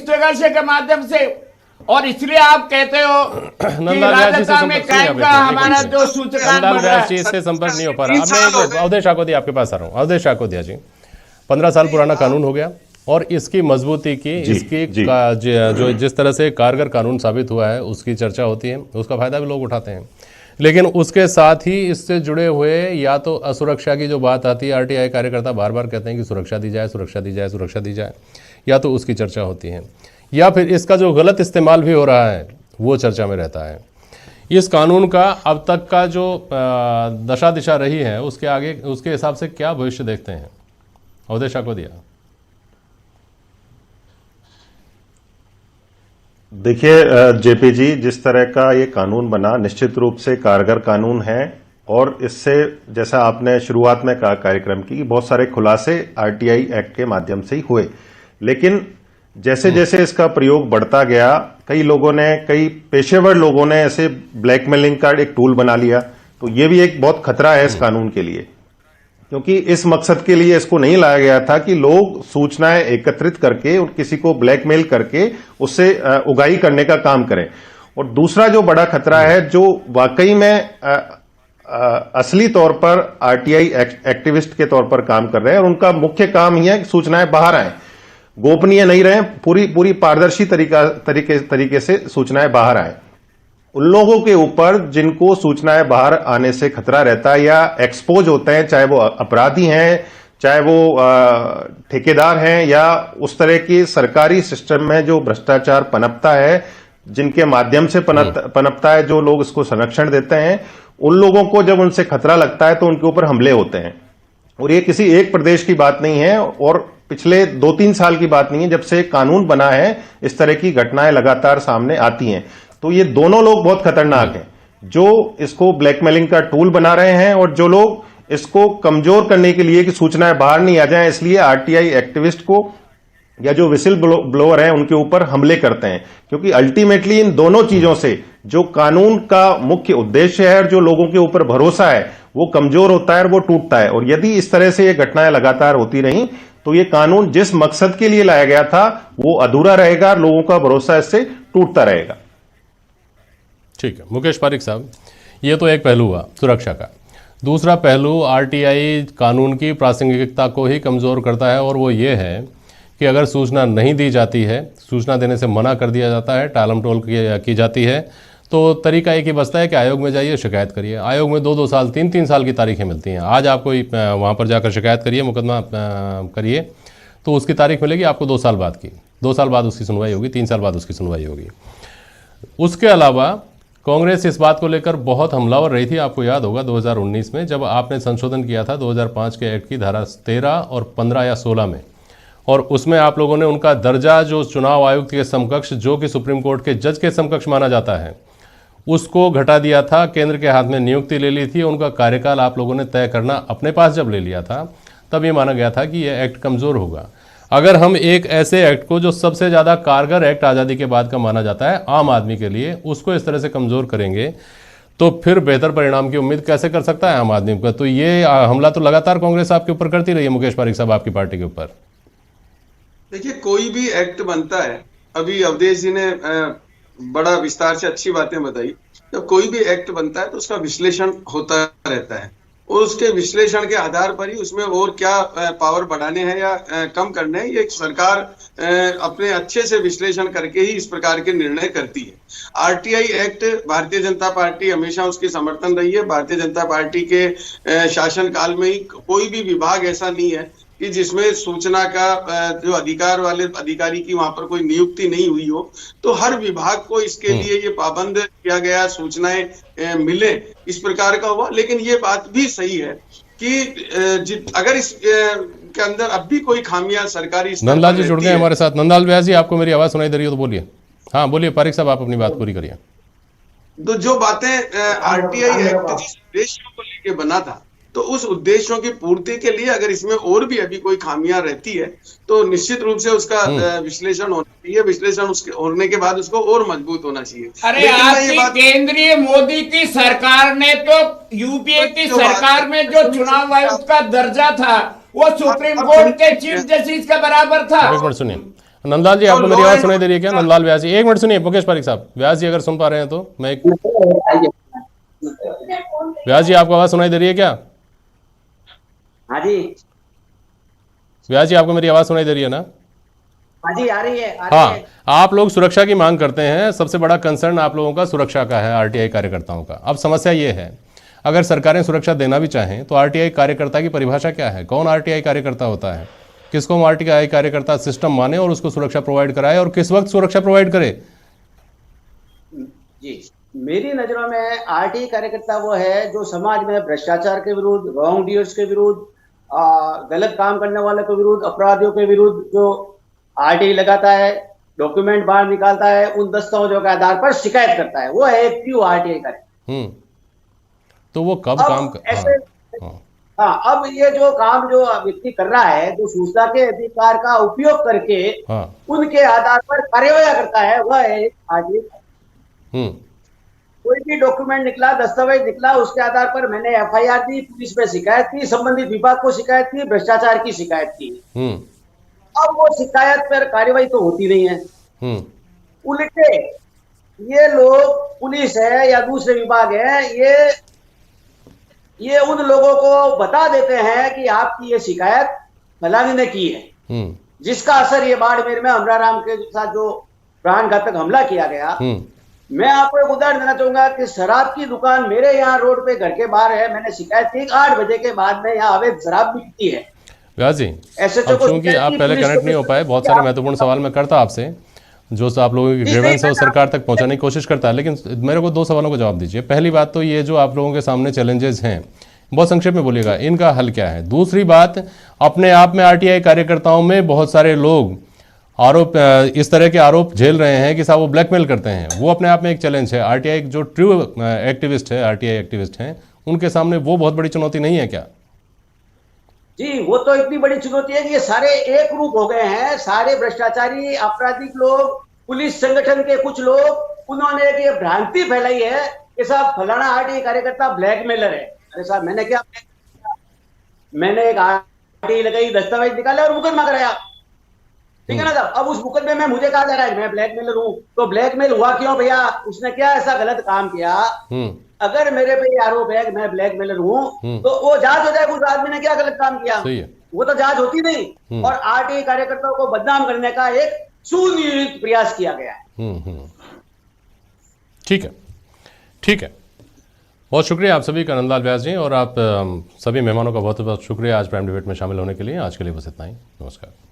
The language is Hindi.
स्ट्रगल के माध्यम से, और इसलिए आप कहते हो कि राजस्थान में क्राइम का हमारा जो सूचकांक बढ़ रहा है। इससे संपर्क नहीं हो पा रहा। अब मैं अवधेश आकोदिया आपके पास आ रहा हूँ। अवधेश आकोदिया जी, 15 साल पुराना कानून हो गया और इसकी मजबूती की, इसकी जो जिस तरह से कारगर कानून साबित हुआ है उसकी चर्चा होती है, उसका फायदा भी लोग उठाते हैं। लेकिन उसके साथ ही इससे जुड़े हुए या तो असुरक्षा की जो बात आती है, आरटीआई कार्यकर्ता बार बार कहते हैं कि सुरक्षा दी जाए, सुरक्षा दी जाए, सुरक्षा दी जाए, या तो उसकी चर्चा होती है, या फिर इसका जो गलत इस्तेमाल भी हो रहा है वो चर्चा में रहता है। इस कानून का अब तक का जो दशा दिशा रही है उसके आगे, उसके हिसाब से क्या भविष्य देखते हैं? अवधेश आकोदिया। देखिए जेपी जी, जिस तरह का ये कानून बना निश्चित रूप से कारगर कानून है, और इससे जैसा आपने शुरुआत में कहा कार्यक्रम की, बहुत सारे खुलासे आरटीआई एक्ट के माध्यम से ही हुए। लेकिन जैसे जैसे इसका प्रयोग बढ़ता गया, कई लोगों ने, कई पेशेवर लोगों ने ऐसे ब्लैकमेलिंग का एक टूल बना लिया। तो ये भी एक बहुत खतरा है इस कानून के लिए, क्योंकि इस मकसद के लिए इसको नहीं लाया गया था कि लोग सूचनाएं एकत्रित करके और किसी को ब्लैकमेल करके उससे उगाही करने का काम करें। और दूसरा जो बड़ा खतरा है, जो वाकई में असली तौर पर आरटीआई एक्टिविस्ट के तौर पर काम कर रहे हैं, और उनका मुख्य काम ही है कि सूचनाएं बाहर आए, गोपनीय नहीं रहे, पूरी पारदर्शी तरीके से सूचनाएं बाहर आए। उन लोगों के ऊपर जिनको सूचनाएं बाहर आने से खतरा रहता है या एक्सपोज होते हैं, चाहे वो अपराधी हैं, चाहे वो ठेकेदार हैं, या उस तरह की सरकारी सिस्टम में जो भ्रष्टाचार पनपता है, जिनके माध्यम से पनपता है, जो लोग इसको संरक्षण देते हैं, उन लोगों को जब उनसे खतरा लगता है तो उनके ऊपर हमले होते हैं। और ये किसी एक प्रदेश की बात नहीं है, और पिछले 2-3 साल की बात नहीं है, जब से कानून बना है इस तरह की घटनाएं लगातार सामने आती हैं। तो ये दोनों लोग बहुत खतरनाक हैं, जो इसको ब्लैकमेलिंग का टूल बना रहे हैं, और जो लोग इसको कमजोर करने के लिए कि सूचनाएं बाहर नहीं आ जाएं, इसलिए आरटीआई एक्टिविस्ट को या जो विसिल ब्लोअर हैं उनके ऊपर हमले करते हैं। क्योंकि अल्टीमेटली इन दोनों चीजों से जो कानून का मुख्य उद्देश्य है और जो लोगों के ऊपर भरोसा है वो कमजोर होता है और वो टूटता है। और यदि इस तरह से ये घटनाएं लगातार होती रहीं तो ये कानून जिस मकसद के लिए लाया गया था वो अधूरा रहेगा, लोगों का भरोसा इससे टूटता रहेगा। ठीक है मुकेश पारिक साहब, ये तो एक पहलू हुआ सुरक्षा का। दूसरा पहलू आरटीआई कानून की प्रासंगिकता को ही कमज़ोर करता है, और वो ये है कि अगर सूचना नहीं दी जाती है, सूचना देने से मना कर दिया जाता है, टालमटोल की जाती है, तो तरीका एक ही बचता है कि आयोग में जाइए, शिकायत करिए। आयोग में 2-2 साल 3-3 साल की तारीखें मिलती हैं। आज आप कोई वहाँ पर जाकर शिकायत करिए, मुकदमा करिए, तो उसकी तारीख मिलेगी आपको 2 साल बाद की। 2 साल बाद उसकी सुनवाई होगी, 3 साल बाद उसकी सुनवाई होगी। उसके अलावा कांग्रेस इस बात को लेकर बहुत हमलावर रही थी। आपको याद होगा 2019 में जब आपने संशोधन किया था 2005 के एक्ट की धारा 13 और 15 या 16 में, और उसमें आप लोगों ने उनका दर्जा जो चुनाव आयुक्त के समकक्ष, जो कि सुप्रीम कोर्ट के जज के समकक्ष माना जाता है, उसको घटा दिया था। केंद्र के हाथ में नियुक्ति ले ली थी, उनका कार्यकाल आप लोगों ने तय करना अपने पास जब ले लिया था, तब ये माना गया था कि यह एक्ट कमज़ोर होगा। अगर हम एक ऐसे एक्ट को जो सबसे ज़्यादा कारगर एक्ट आज़ादी के बाद का माना जाता है आम आदमी के लिए, उसको इस तरह से कमज़ोर करेंगे तो फिर बेहतर परिणाम की उम्मीद कैसे कर सकता है आम आदमी का? तो ये हमला तो लगातार कांग्रेस आपके ऊपर करती रही है, मुकेश पारिक साहब, आपकी पार्टी के ऊपर। देखिए, कोई भी एक्ट बनता है, अभी अवधेश जी ने बड़ा विस्तार से अच्छी बातें बताई। जब कोई भी एक्ट बनता है तो उसका विश्लेषण होता रहता है, और उसके विश्लेषण के आधार पर ही उसमें और क्या पावर बढ़ाने हैं या कम करने हैं, ये सरकार अपने अच्छे से विश्लेषण करके ही इस प्रकार के निर्णय करती है। RTI act Bharatiya Janata party हमेशा उसकी समर्थन रही है। भारतीय जनता पार्टी के शासनकाल में ही कोई भी विभाग ऐसा नहीं है कि जिसमें सूचना का जो अधिकार वाले अधिकारी की वहां पर कोई नियुक्ति नहीं हुई हो। तो हर विभाग को इसके लिए ये पाबंद किया गया, सूचनाएं मिले, इस प्रकार का हुआ। लेकिन ये बात भी सही है कि अगर इस के अंदर अब भी कोई खामियां सरकारी नंदलाल जी जुड़ गए हमारे साथ। नंदलाल व्यास जी, आपको मेरी आवाज सुनाई दे रही हो तो बोलिए। हाँ बोलिए पारिक साहब, आप अपनी बात पूरी करिए। तो जो बातें आरटीआई एक्ट जिस उद्देश्यों को लेके बना था, तो उस उद्देश्यों की पूर्ति के लिए अगर इसमें और भी अभी कोई खामियां रहती है तो निश्चित रूप से उसका विश्लेषण होना चाहिए। विश्लेषण उसके होने के बाद उसको और मजबूत होना चाहिए। अरे आपकी केंद्रीय मोदी की सरकार ने तो यूपीए की सरकार में जो चुनाव आयुक्त का दर्जा था वो सुप्रीम कोर्ट के चीफ जस्टिस का बराबर था। एक मिनट सुनिए नंदलाल जी, तो आपको मेरी law आवाज़ and सुनाई दे रही है क्या? नंदलाल व्यास जी, एक मिनट सुनिए। मुकेश पारिक साहब, व्यास जी अगर सुन पा रहे हैं तो मैं व्यास जी, आपको आवाज़ सुनाई दे रही है क्या? हाँ जी। व्यास जी, आपको मेरी आवाज़ सुनाई दे रही है ना? हाँ जी, आ रही है, आ रही हाँ, है। आप लोग सुरक्षा की मांग करते हैं। सबसे बड़ा कंसर्न आप लोगों का सुरक्षा का है, आरटीआई कार्यकर्ताओं का। अब समस्या ये है, अगर सरकारें सुरक्षा देना भी चाहें तो आरटीआई कार्यकर्ता की परिभाषा क्या है? कौन आरटीआई कार्यकर्ता होता है? किसको हम आरटीआई कार्यकर्ता सिस्टम माने और उसको सुरक्षा प्रोवाइड कराए, और किस वक्त सुरक्षा प्रोवाइड करे? जी, मेरी नजरों में आरटी कार्यकर्ता वो है जो समाज में भ्रष्टाचार के विरुद्ध, रॉन्ग डीयर्स के विरुद्ध, गलत काम करने वाले के विरुद्ध, अपराधियों के विरुद्ध जो आरटी लगाता है, डॉक्यूमेंट बाहर निकालता है, उन दस्तावेजों के आधार पर शिकायत करता है, वो है एक प्योर आरटीआई कार्यकर्ता। तो वो कब काम अब ऐसे हाँ, हाँ, अब ये जो काम जो व्यक्ति कर रहा है, जो सूचना के अधिकार का उपयोग करके हाँ, उनके आधार पर कार्यवाही करता है, वह है आरटीआई। कोई भी डॉक्यूमेंट निकला, दस्तावेज निकला, उसके आधार पर मैंने एफआईआर दी, पुलिस में शिकायत की, संबंधित विभाग को शिकायत की, भ्रष्टाचार की शिकायत की। अब वो शिकायत पर कार्यवाही तो होती नहीं है। उल्टे ये लोग, पुलिस है या दूसरे विभाग है, ये उन लोगों को बता देते हैं कि आपकी ये शिकायत फलानी ने की है, जिसका असर ये बाड़मेर में अमरा राम के साथ जो प्राणघातक हमला किया गया। मैं आपको एक उदाहरण देना चाहूंगा कि शराब की दुकान मेरे यहाँ रोड पे घर के बाहर है। मैंने शिकायत की 8 बजे के बाद में यहाँ अवैध शराब बिकती है। व्यास जी, अब चूंकि आप पहले कनेक्ट नहीं हो पाए, बहुत सारे महत्वपूर्ण सवाल मैं करता आपसे, जो आप लोगों की ग्रीवेंस है वो सरकार तक पहुंचाने की कोशिश करता है, लेकिन मेरे को 2 सवालों का जवाब दीजिए। पहली बात तो ये जो आप लोगों के सामने चैलेंजेस हैं, बहुत संक्षेप में बोलिएगा, इनका हल क्या है? दूसरी बात, अपने आप में आरटीआई कार्यकर्ताओं में बहुत सारे लोग आरोप, इस तरह के आरोप झेल रहे हैं कि साहब वो ब्लैकमेल करते हैं, वो अपने आप में एक चैलेंज है। आरटीआई जो ट्रू एक्टिविस्ट है, आरटीआई एक्टिविस्ट हैं, उनके सामने वो बहुत बड़ी चुनौती नहीं है क्या? जी, वो तो इतनी बड़ी चुनौती है कि ये सारे एक रूप हो गए हैं। सारे भ्रष्टाचारी आपराधिक लोग, पुलिस संगठन के कुछ लोग, उन्होंने एक ये भ्रांति फैलाई है कि साहब फलाना आरटीआई कार्यकर्ता ब्लैकमेलर है। अरे साहब, मैंने क्या, मैंने एक आरटीआई लगाई, दस्तावेज निकाले और मुकदमा कराया, ठीक है ना साहब। अब उस मुकदमे में मुझे कहा जा रहा है मैं ब्लैकमेलर हूं, तो ब्लैकमेल हुआ क्यों भैया? उसने क्या ऐसा गलत काम किया? अगर मेरे पे ये आरोप है कि मैं ब्लैकमेलर हूं, तो वो जांच हो जाएगी, उस आदमी ने क्या गलत काम किया। सही है। वो तो जांच होती नहीं, और आरटीआई कार्यकर्ताओं को बदनाम करने का एक सुनियोजित प्रयास किया गया है। ठीक है, ठीक है, बहुत शुक्रिया आप सभी का, नंदलाल व्यास जी, और आप सभी मेहमानों का बहुत बहुत शुक्रिया आज प्राइम डिबेट में शामिल होने के लिए। आज के लिए बस इतना ही, नमस्कार।